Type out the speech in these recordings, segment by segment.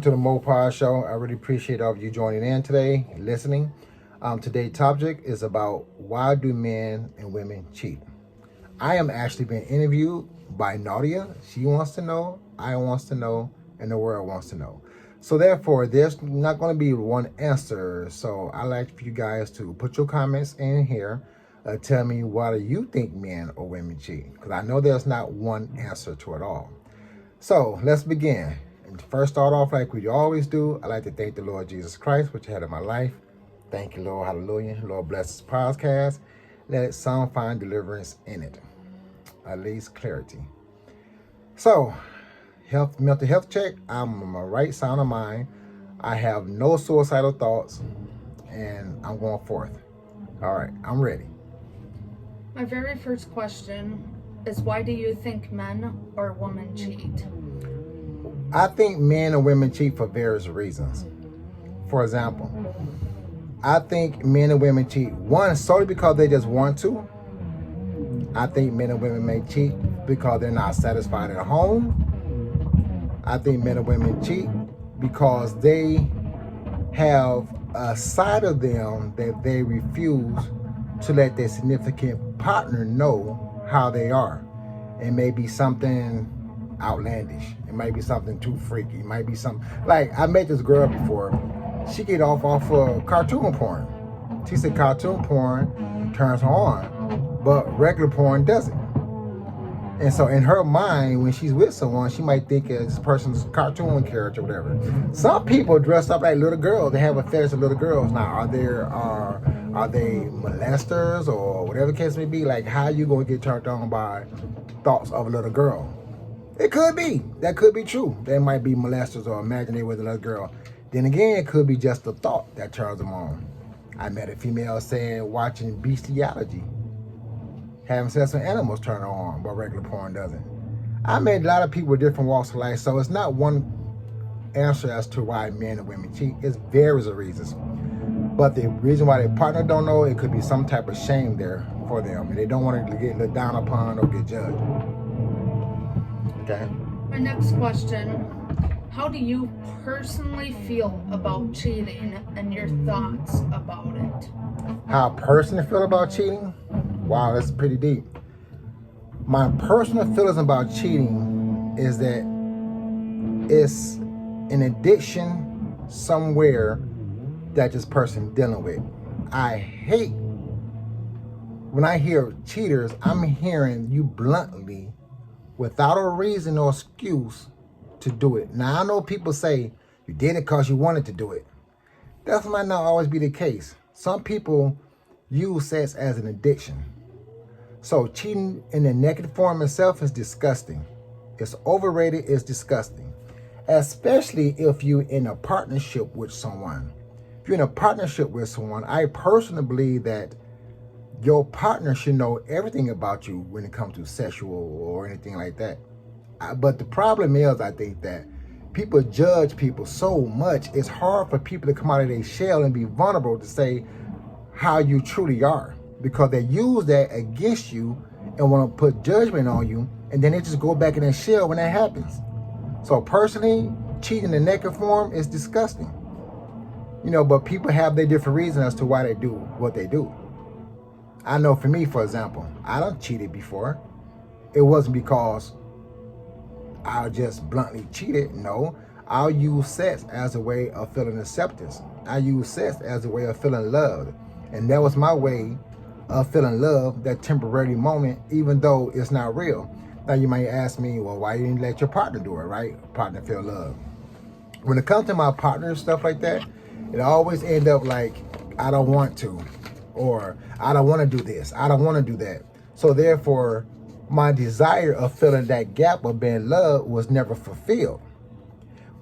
to the Mopar Show. I really appreciate all of you joining in today, listening. Today's topic is about why do men and women cheat. I am actually being interviewed by Nadia. She wants to know, I wants to know, and the world wants to know. So therefore, there's not going to be one answer. So I like for you guys to put your comments in here. Tell me why do you think men or women cheat? Because I know there's not one answer to it all. So let's begin. And first start off like we always do. I like to thank the Lord Jesus Christ, which had in my life. Thank you, Lord. Hallelujah. Lord bless this podcast. Let some find deliverance in it. At least clarity. So, mental health check. I'm on my right sound of mind. I have no suicidal thoughts. And I'm going forth. All right, I'm ready. My very first question is, why do you think men or women cheat? I think men and women cheat for various reasons. For example, I think men and women cheat, one, solely because they just want to. I think men and women may cheat because they're not satisfied at home. I think men and women cheat because they have a side of them that they refuse to let their significant partner know how they are. It may be something outlandish. It might be something too freaky. It might be something like I met this girl before. She get off of cartoon porn. She said cartoon porn turns her on, but regular porn doesn't. And so in her mind, when she's with someone, she might think this person's cartoon character or whatever. Some people dress up like little girls. They have a fetish of little girls. Now, are they molesters or whatever the case may be? Like, how you gonna get turned on by thoughts of a little girl? It could be. That could be true. They might be molesters or imagine they were a little girl. Then again, it could be just a thought that turns them on. I met a female saying watching bestiality, having sex with animals turn her on, but regular porn doesn't. I met a lot of people with different walks of life, so it's not one answer as to why men and women cheat. It's various reasons. But the reason why their partner don't know, it could be some type of shame there for them, and they don't want to get looked down upon or get judged. Okay. My next question, how do you personally feel about cheating and your thoughts about it? How I personally feel about cheating? Wow, that's pretty deep. My personal feelings about cheating is that it's an addiction somewhere that this person dealing with. I hate when I hear cheaters, I'm hearing you bluntly, without a reason or excuse, to do it. Now, I know people say you did it because you wanted to do it. That might not always be the case. Some people use sex as an addiction. So cheating in the negative form itself is disgusting. It's overrated, it's disgusting. Especially if you're in a partnership with someone. If you're in a partnership with someone, I personally believe that your partner should know everything about you when it comes to sexual or anything like that. But the problem is, I think that people judge people so much, it's hard for people to come out of their shell and be vulnerable to say how you truly are, because they use that against you and want to put judgment on you, and then they just go back in their shell when that happens. So personally, cheating in the naked form is disgusting. But people have their different reasons as to why they do what they do. I know for me, for example, I done cheated before. It wasn't because I'll just bluntly cheat it. No, I'll use sex as a way of feeling acceptance. I use sex as a way of feeling loved. And that was my way of feeling love, that temporary moment, even though it's not real. Now you might ask me, well, why you didn't let your partner do it, right? Partner feel love. When it comes to my partner and stuff like that, it always end up like, I don't want to, or I don't want to do this, I don't want to do that. So therefore, my desire of filling that gap of being loved was never fulfilled.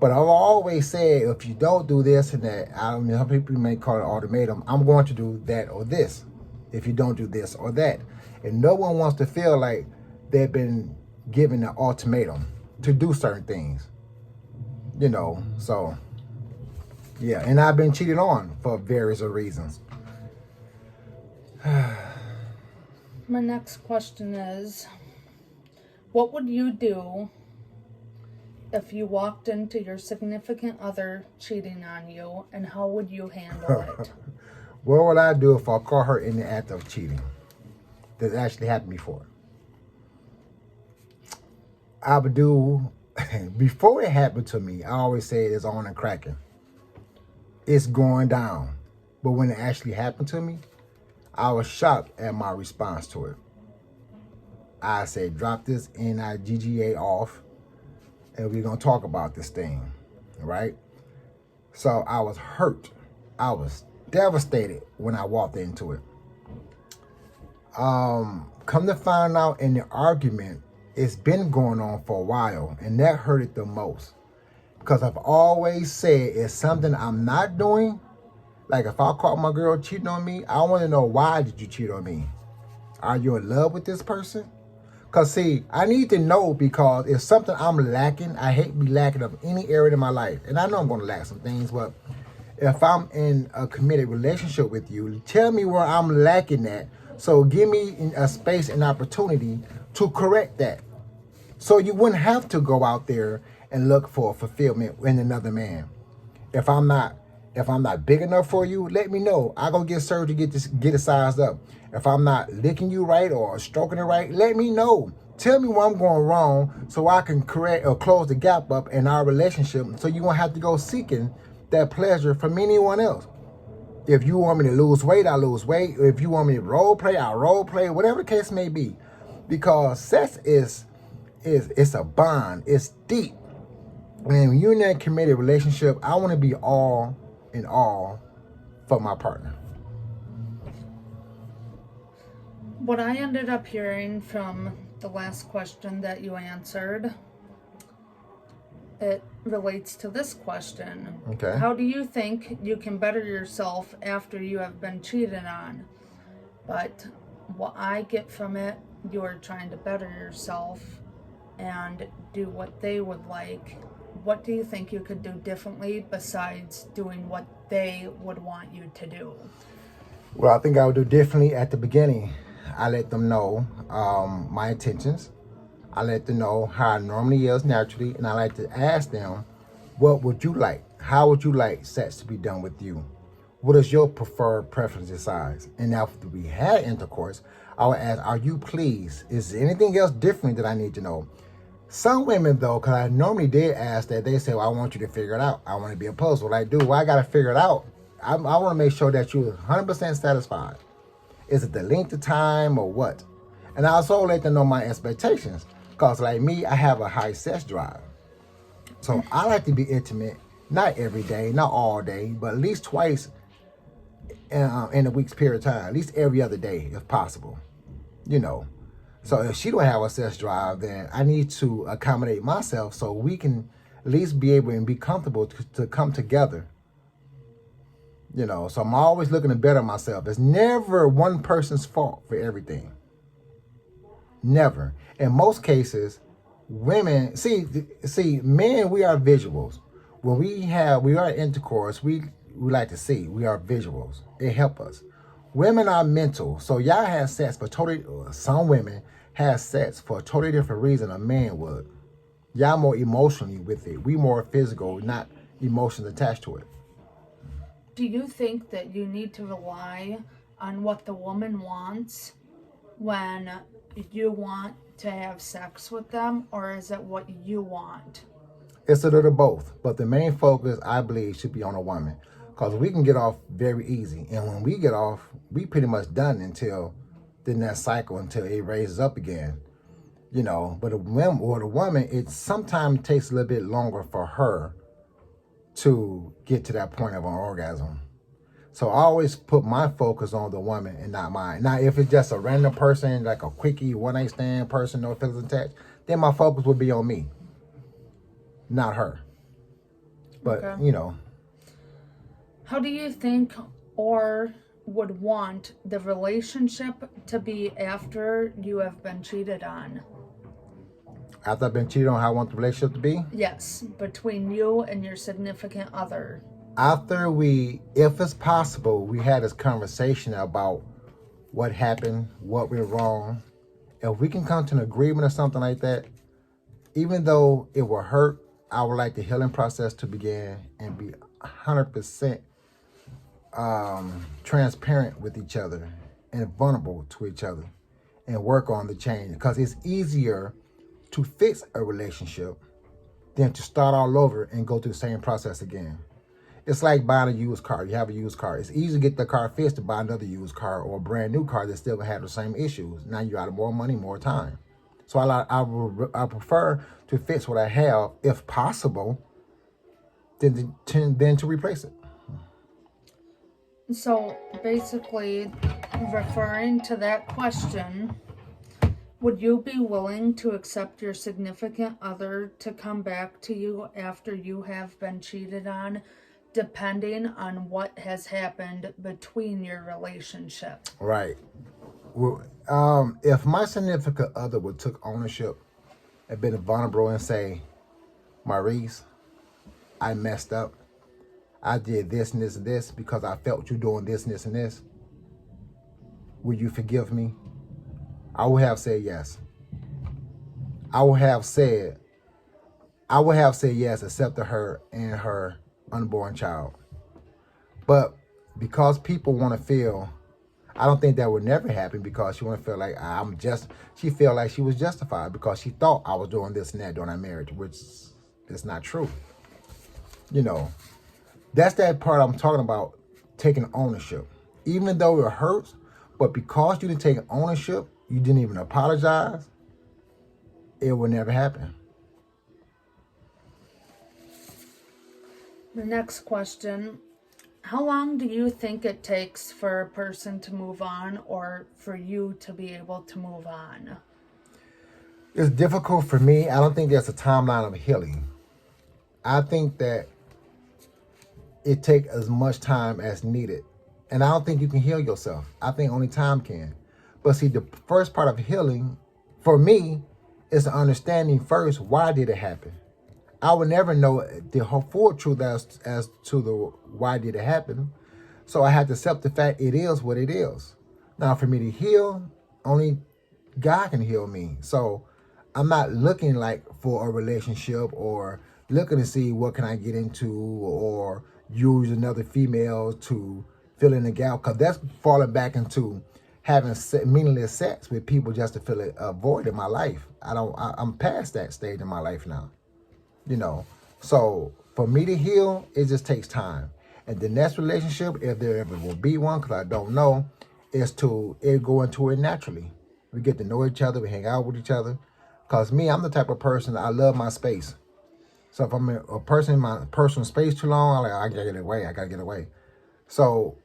But I've always said, if you don't do this and that, some people may call it ultimatum, I'm going to do that or this if you don't do this or that. And no one wants to feel like they've been given an ultimatum to do certain things. So, yeah. And I've been cheated on for various reasons. My next question is, what would you do if you walked into your significant other cheating on you, and how would you handle it? What would I do if I caught her in the act of cheating? That actually happened before. I would do, before it happened to me, I always say it's on and cracking. It's going down. But when it actually happened to me, I was shocked at my response to it. I said, drop this NIGGA off, and we're going to talk about this thing, right? So I was hurt. I was devastated when I walked into it. Come to find out in the argument, it's been going on for a while, and that hurt it the most. Because I've always said it's something I'm not doing. Like if I caught my girl cheating on me, I want to know, why did you cheat on me? Are you in love with this person? Because see, I need to know, because if something I'm lacking, I hate be lacking of any area in my life. And I know I'm going to lack some things, but if I'm in a committed relationship with you, tell me where I'm lacking at. So give me a space and opportunity to correct that. So you wouldn't have to go out there and look for fulfillment in another man. If I'm not big enough for you, let me know. I go get surgery to get it sized up. If I'm not licking you right or stroking it right, let me know. Tell me where I'm going wrong so I can correct or close the gap up in our relationship, so you won't have to go seeking that pleasure from anyone else. If you want me to lose weight, I lose weight. If you want me to role play, I role play. Whatever the case may be, because sex is it's a bond. It's deep. And when you're in that committed relationship, I want to be all in all for my partner. What I ended up hearing from the last question that you answered, it relates to this question. Okay. How do you think you can better yourself after you have been cheated on? But what I get from it, you're trying to better yourself and do what they would like. What do you think you could do differently besides doing what they would want you to do? Well, I think I would do differently at the beginning. I let them know my intentions. I let them know how I normally is naturally, and I like to ask them, what would you like? How would you like sex to be done with you? What is your preferred preference and size? And after we had intercourse, I would ask, are you pleased? Is there anything else different that I need to know? Some women, though, because I normally did ask that, they say, well, I want you to figure it out. I want to be a puzzle. Like, dude, well, I got to figure it out. I want to make sure that you're 100% satisfied. Is it the length of time or what? And I also let them know my expectations. Because like me, I have a high sex drive. So I like to be intimate, not every day, not all day, but at least twice in a week's period of time. At least every other day, if possible. You know. So if she don't have a sex drive, then I need to accommodate myself so we can at least be able and be comfortable to come together. You know, so I'm always looking to better myself. It's never one person's fault for everything. Never. In most cases, women, see, men, we are visuals. When we are intercourse, we like to see. We are visuals. It helps us. Women are mental. So y'all have sex for some women have sex for a totally different reason a man would. Y'all more emotionally with it. We more physical, not emotions attached to it. Do you think that you need to rely on what the woman wants when you want to have sex with them, or is it what you want? It's a little both, but the main focus, I believe, should be on a woman, because we can get off very easy, and when we get off, we pretty much done until the next cycle, until it raises up again, you know. But a woman, it sometimes takes a little bit longer for her to get to that point of an orgasm. So I always put my focus on the woman and not mine. Now, if it's just a random person, like a quickie, one-night stand person, no feelings attached, then my focus would be on me, not her. But, Okay. you know. How do you think or would want the relationship to be after you have been cheated on? After I've been cheated on, how I want the relationship to be? Yes, between you and your significant other. After if it's possible, we had this conversation about what happened, what went wrong. If we can come to an agreement or something like that, even though it will hurt, I would like the healing process to begin and be 100% transparent with each other and vulnerable to each other and work on the change, because it's easier to fix a relationship than to start all over and go through the same process again. It's like buying a used car. You have a used car. It's easy to get the car fixed to buy another used car or a brand new car that still gonna have the same issues. Now you got more money, more time. So I prefer to fix what I have, if possible, than to replace it. So basically, referring to that question, would you be willing to accept your significant other to come back to you after you have been cheated on, depending on what has happened between your relationship? Right. Well, if my significant other would took ownership and been vulnerable and say, Maurice, I messed up. I did this and this and this because I felt you doing this and this and this. Will you forgive me? I would have said yes. I would have said yes, except to her and her unborn child. But because people want to feel, I don't think that would never happen, because she want to feel like she felt like she was justified because she thought I was doing this and that during our marriage, which is not true. You know, that's that part I'm talking about, taking ownership. Even though it hurts, but because you didn't take ownership, you didn't even apologize, it will never happen. The next question, how long do you think it takes for a person to move on, or for you to be able to move on? It's difficult for me. I don't think there's a timeline of healing. I think that it takes as much time as needed. And I don't think you can heal yourself. I think only time can. But see, the first part of healing, for me, is the understanding first, why did it happen? I would never know the whole full truth as to the why did it happen. So I had to accept the fact it is what it is. Now, for me to heal, only God can heal me. So I'm not looking like for a relationship or looking to see what can I get into or use another female to fill in the gap, because that's falling back into having meaningless sex with people just to fill a void in my life. I'm past that stage in my life now. You know, so for me to heal, it just takes time. And the next relationship, if there ever will be one, because I don't know, is to go into it naturally. We get to know each other, we hang out with each other. Because me, I'm the type of person, I love my space. So if I'm a person in my personal space too long, I gotta get away. So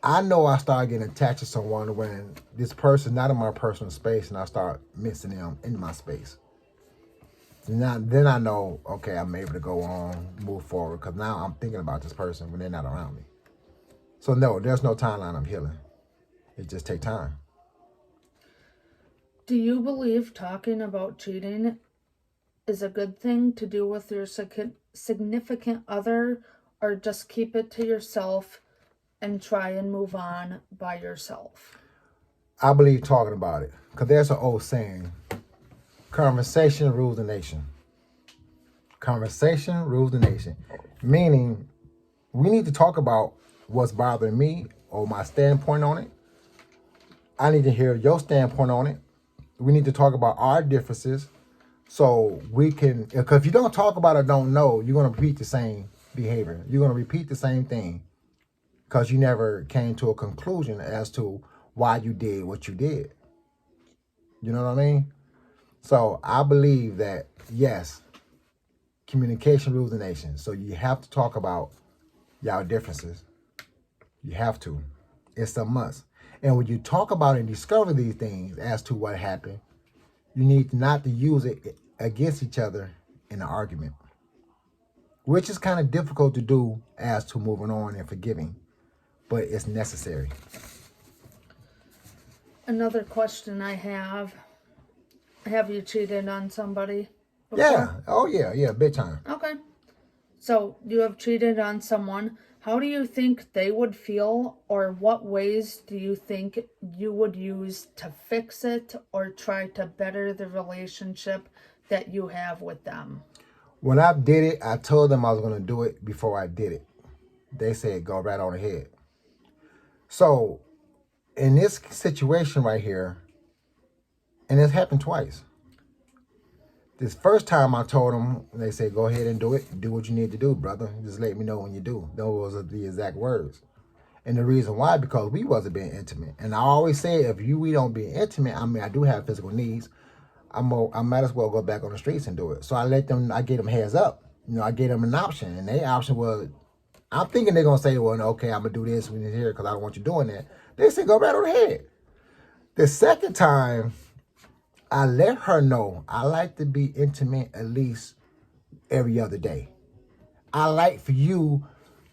I know I start getting attached to someone when this person's not in my personal space and I start missing them in my space. Then I know, okay, I'm able to go on, move forward, because now I'm thinking about this person when they're not around me. So no, there's no timeline of healing. It just takes time. Do you believe talking about cheating is a good thing to do with your significant other, or just keep it to yourself and try and move on by yourself? I believe talking about it, because there's an old saying, conversation rules the nation. Conversation rules the nation. Meaning, we need to talk about what's bothering me or my standpoint on it. I need to hear your standpoint on it. We need to talk about our differences so we can, because if you don't talk about it, don't know, you're going to repeat the same behavior. You're going to repeat the same thing because you never came to a conclusion as to why you did what you did. You know what I mean? So I believe that, yes, communication rules the nation. So you have to talk about y'all differences. You have to. It's a must. And when you talk about and discover these things as to what happened, you need not to use it against each other in an argument, which is kind of difficult to do as to moving on and forgiving, but it's necessary. Another question I have you cheated on somebody before? Yeah. Oh, yeah, big time. Okay. So you have cheated on someone. How do you think they would feel, or what ways do you think you would use to fix it or try to better the relationship that you have with them? When I did it, I told them I was going to do it before I did it. They said, go right on ahead. So in this situation right here, and it's happened twice. This first time I told them, they said, go ahead and do it. Do what you need to do, brother. Just let me know when you do. Those are the exact words. And the reason why, because we wasn't being intimate. And I always say, if we don't be intimate, I mean, I do have physical needs. I might as well go back on the streets and do it. So I gave them heads up. I gave them an option. And their option was, I'm thinking they're going to say, well, okay, I'm going to do this when you're here because I don't want you doing that. They said, go right on ahead. The second time, I let her know I like to be intimate at least every other day. I like for you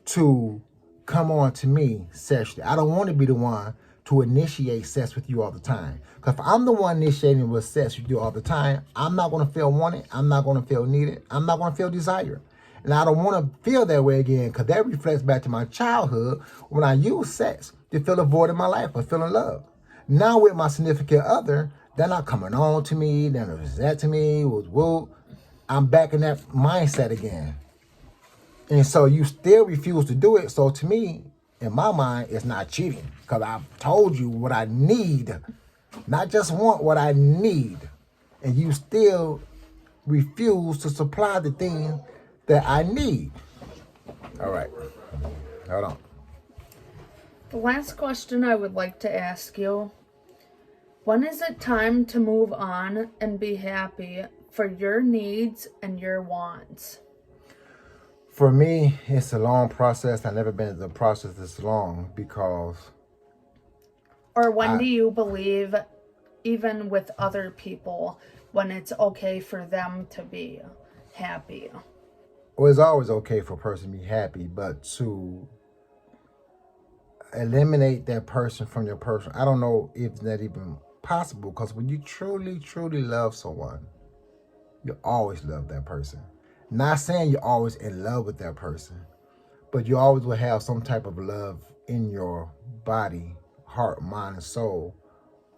to come on to me sexually. I don't want to be the one to initiate sex with you all the time. Because if I'm the one initiating with sex with you all the time, I'm not going to feel wanted. I'm not going to feel needed. I'm not going to feel desired. And I don't want to feel that way again, because that reflects back to my childhood when I used sex to fill a void in my life or feeling love. Now with my significant other, they're not coming on to me, they're not that to me, woo. I'm back in that mindset again. And so you still refuse to do it. So to me, in my mind, it's not cheating, because I've told you what I need, not just want, what I need. And you still refuse to supply the thing that I need. All right, hold on. The last question I would like to ask you, when is it time to move on and be happy for your needs and your wants? For me, it's a long process. I've never been in the process this long, because... Or when do you believe, even with other people, when it's okay for them to be happy? Well, it's always okay for a person to be happy, but to eliminate that person from your person, I don't know if that even possible, because when you truly, truly love someone, you always love that person. Not saying you're always in love with that person, but you always will have some type of love in your body, heart, mind, and soul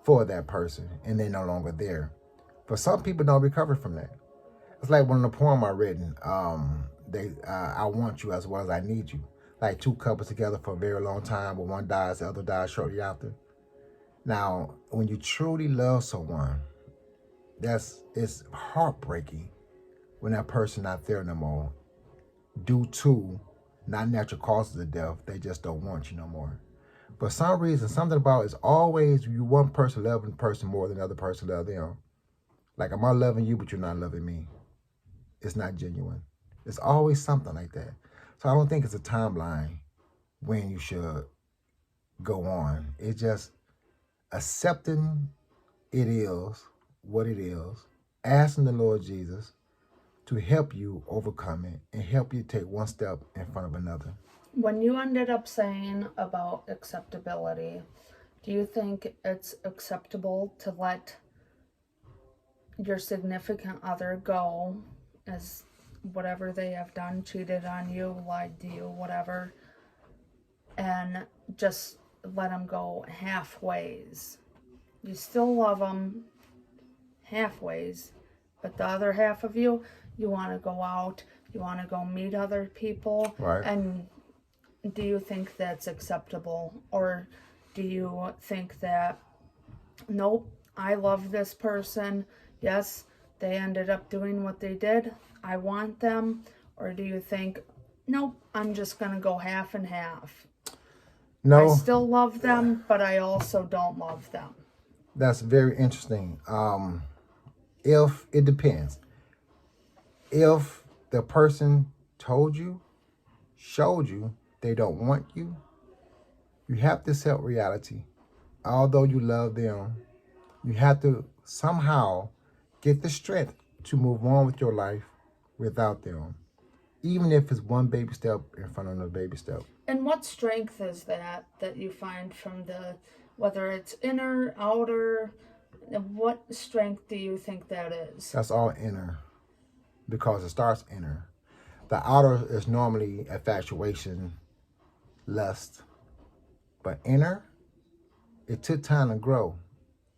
for that person, and they're no longer there. But some people don't recover from that. It's like one of the poem I written, I want you as well as I need you. Like two couples together for a very long time, but one dies, the other dies shortly after. Now, when you truly love someone, it's heartbreaking when that person not there no more, due to not natural causes of death. They just don't want you no more. For some reason, something about it's always you one person loving the person more than the other person love them. Like, am I loving you, but you're not loving me? It's not genuine. It's always something like that. So I don't think it's a timeline when you should go on. It's just accepting it is what it is, asking the Lord Jesus to help you overcome it and help you take one step in front of another. When you ended up saying about acceptability, do you think it's acceptable to let your significant other go as whatever they have done, cheated on you, lied to you, whatever, and just let them go halfways? You still love them halfways, but the other half of you want to go out, you want to go meet other people, right? And do you think that's acceptable? Or do you think that, nope, I love this person, yes, they ended up doing what they did, I want them? Or do you think, nope, I'm just going to go half and half? No. I still love them, but I also don't love them. That's very interesting. If it depends. If the person told you, showed you they don't want you, you have to accept reality. Although you love them, you have to somehow get the strength to move on with your life without them, even if it's one baby step in front of another baby step. And what strength is that you find from whether it's inner, outer, what strength do you think that is? That's all inner, because it starts inner. The outer is normally infatuation, lust, but inner, it took time to grow.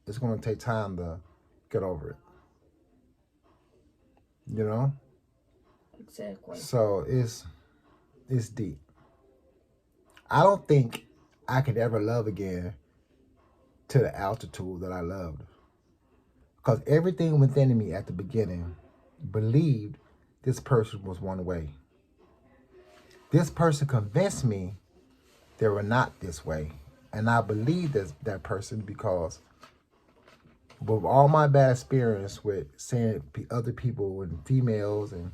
It's going to take time to get over it. You know? Exactly. So it's deep. I don't think I could ever love again to the altitude that I loved. Because everything within me at the beginning believed this person was one way. This person convinced me they were not this way. And I believed that person because with all my bad experience with seeing other people and females and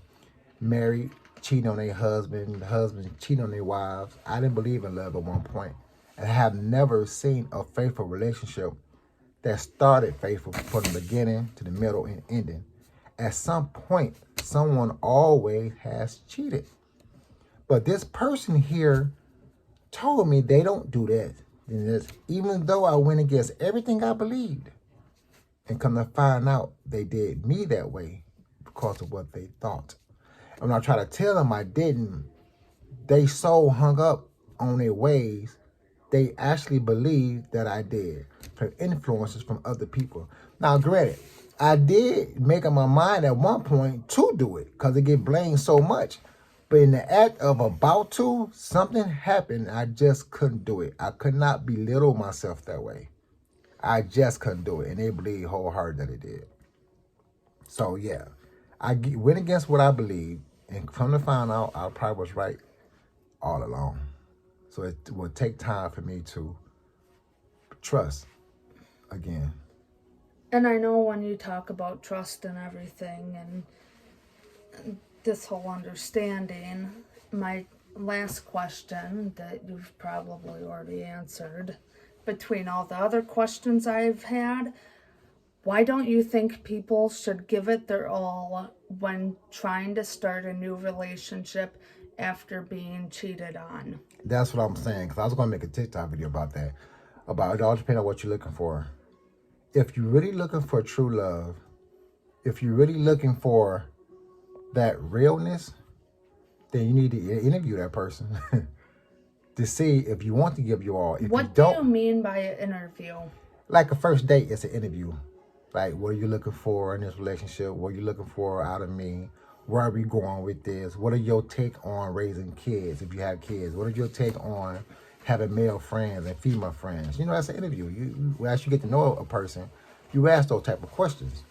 married cheating on their husband, husbands cheating on their wives, I didn't believe in love at one point. And I have never seen a faithful relationship that started faithful from the beginning to the middle and ending. At some point, someone always has cheated. But this person here told me they don't do that. And even though I went against everything I believed, and come to find out they did me that way because of what they thought. And when I try to tell them I didn't, they so hung up on their ways, they actually believe that I did, from influences from other people. Now, granted, I did make up my mind at one point to do it because it get blamed so much. But in the act of about to, something happened. I just couldn't do it. I could not belittle myself that way. I just couldn't do it. And they believe wholeheartedly that it did. So, yeah, I went against what I believed. And come to find out, I probably was right all along. So it will take time for me to trust again. And I know when you talk about trust and everything and this whole understanding, my last question that you've probably already answered, between all the other questions I've had, why don't you think people should give it their all when trying to start a new relationship after being cheated on? That's what I'm saying, because I was going to make a TikTok video about that. About it all depends on what you're looking for. If you're really looking for true love, if you're really looking for that realness, then you need to interview that person to see if you want to give your all. If what you don't, do you mean by an interview? Like a first date, it's an interview. Like, what are you looking for in this relationship? What are you looking for out of me? Where are we going with this? What are your take on raising kids if you have kids? What is your take on having male friends and female friends? You know, that's an interview. As you get to know a person, you ask those type of questions.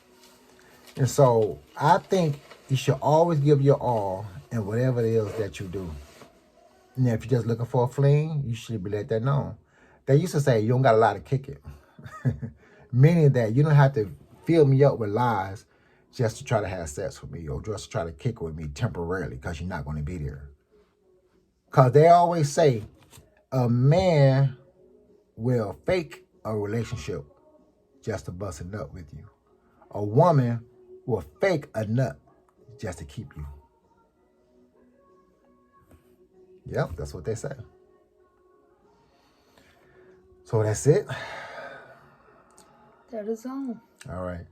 And so I think you should always give your all in whatever it is that you do. Now, if you're just looking for a fling, you should be let that known. They used to say you don't got a lot to kick it. Meaning that you don't have to fill me up with lies just to try to have sex with me or just to try to kick with me temporarily because you're not going to be there. Because they always say a man will fake a relationship just to bust a nut with you. A woman will fake a nut just to keep you. Yep, that's what they say. So that's it. That is all. All right.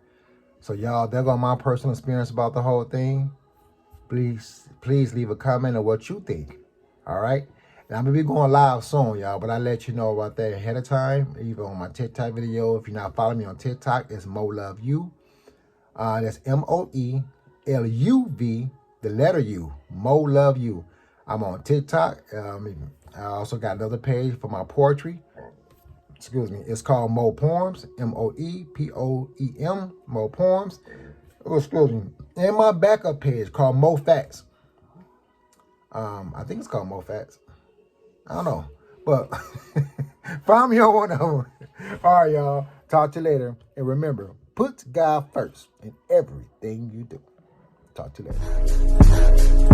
So y'all, there go my personal experience about the whole thing. Please leave a comment on what you think. All right. And I'm gonna be going live soon, y'all, but I let you know about that ahead of time, even on my TikTok video. If you're not following me on TikTok, it's Mo Love You. That's MOELUV, the letter U, Mo Love You. I'm on TikTok. I also got another page for my poetry. Excuse me. It's called Mo Poems, MOEPOEM, Mo Poems. Oh, excuse me. And my backup page called Mo Facts. I think it's called Mo Facts. I don't know. But find me on one of them. All right, y'all. Talk to you later. And remember, put God first in everything you do. Talk to you later.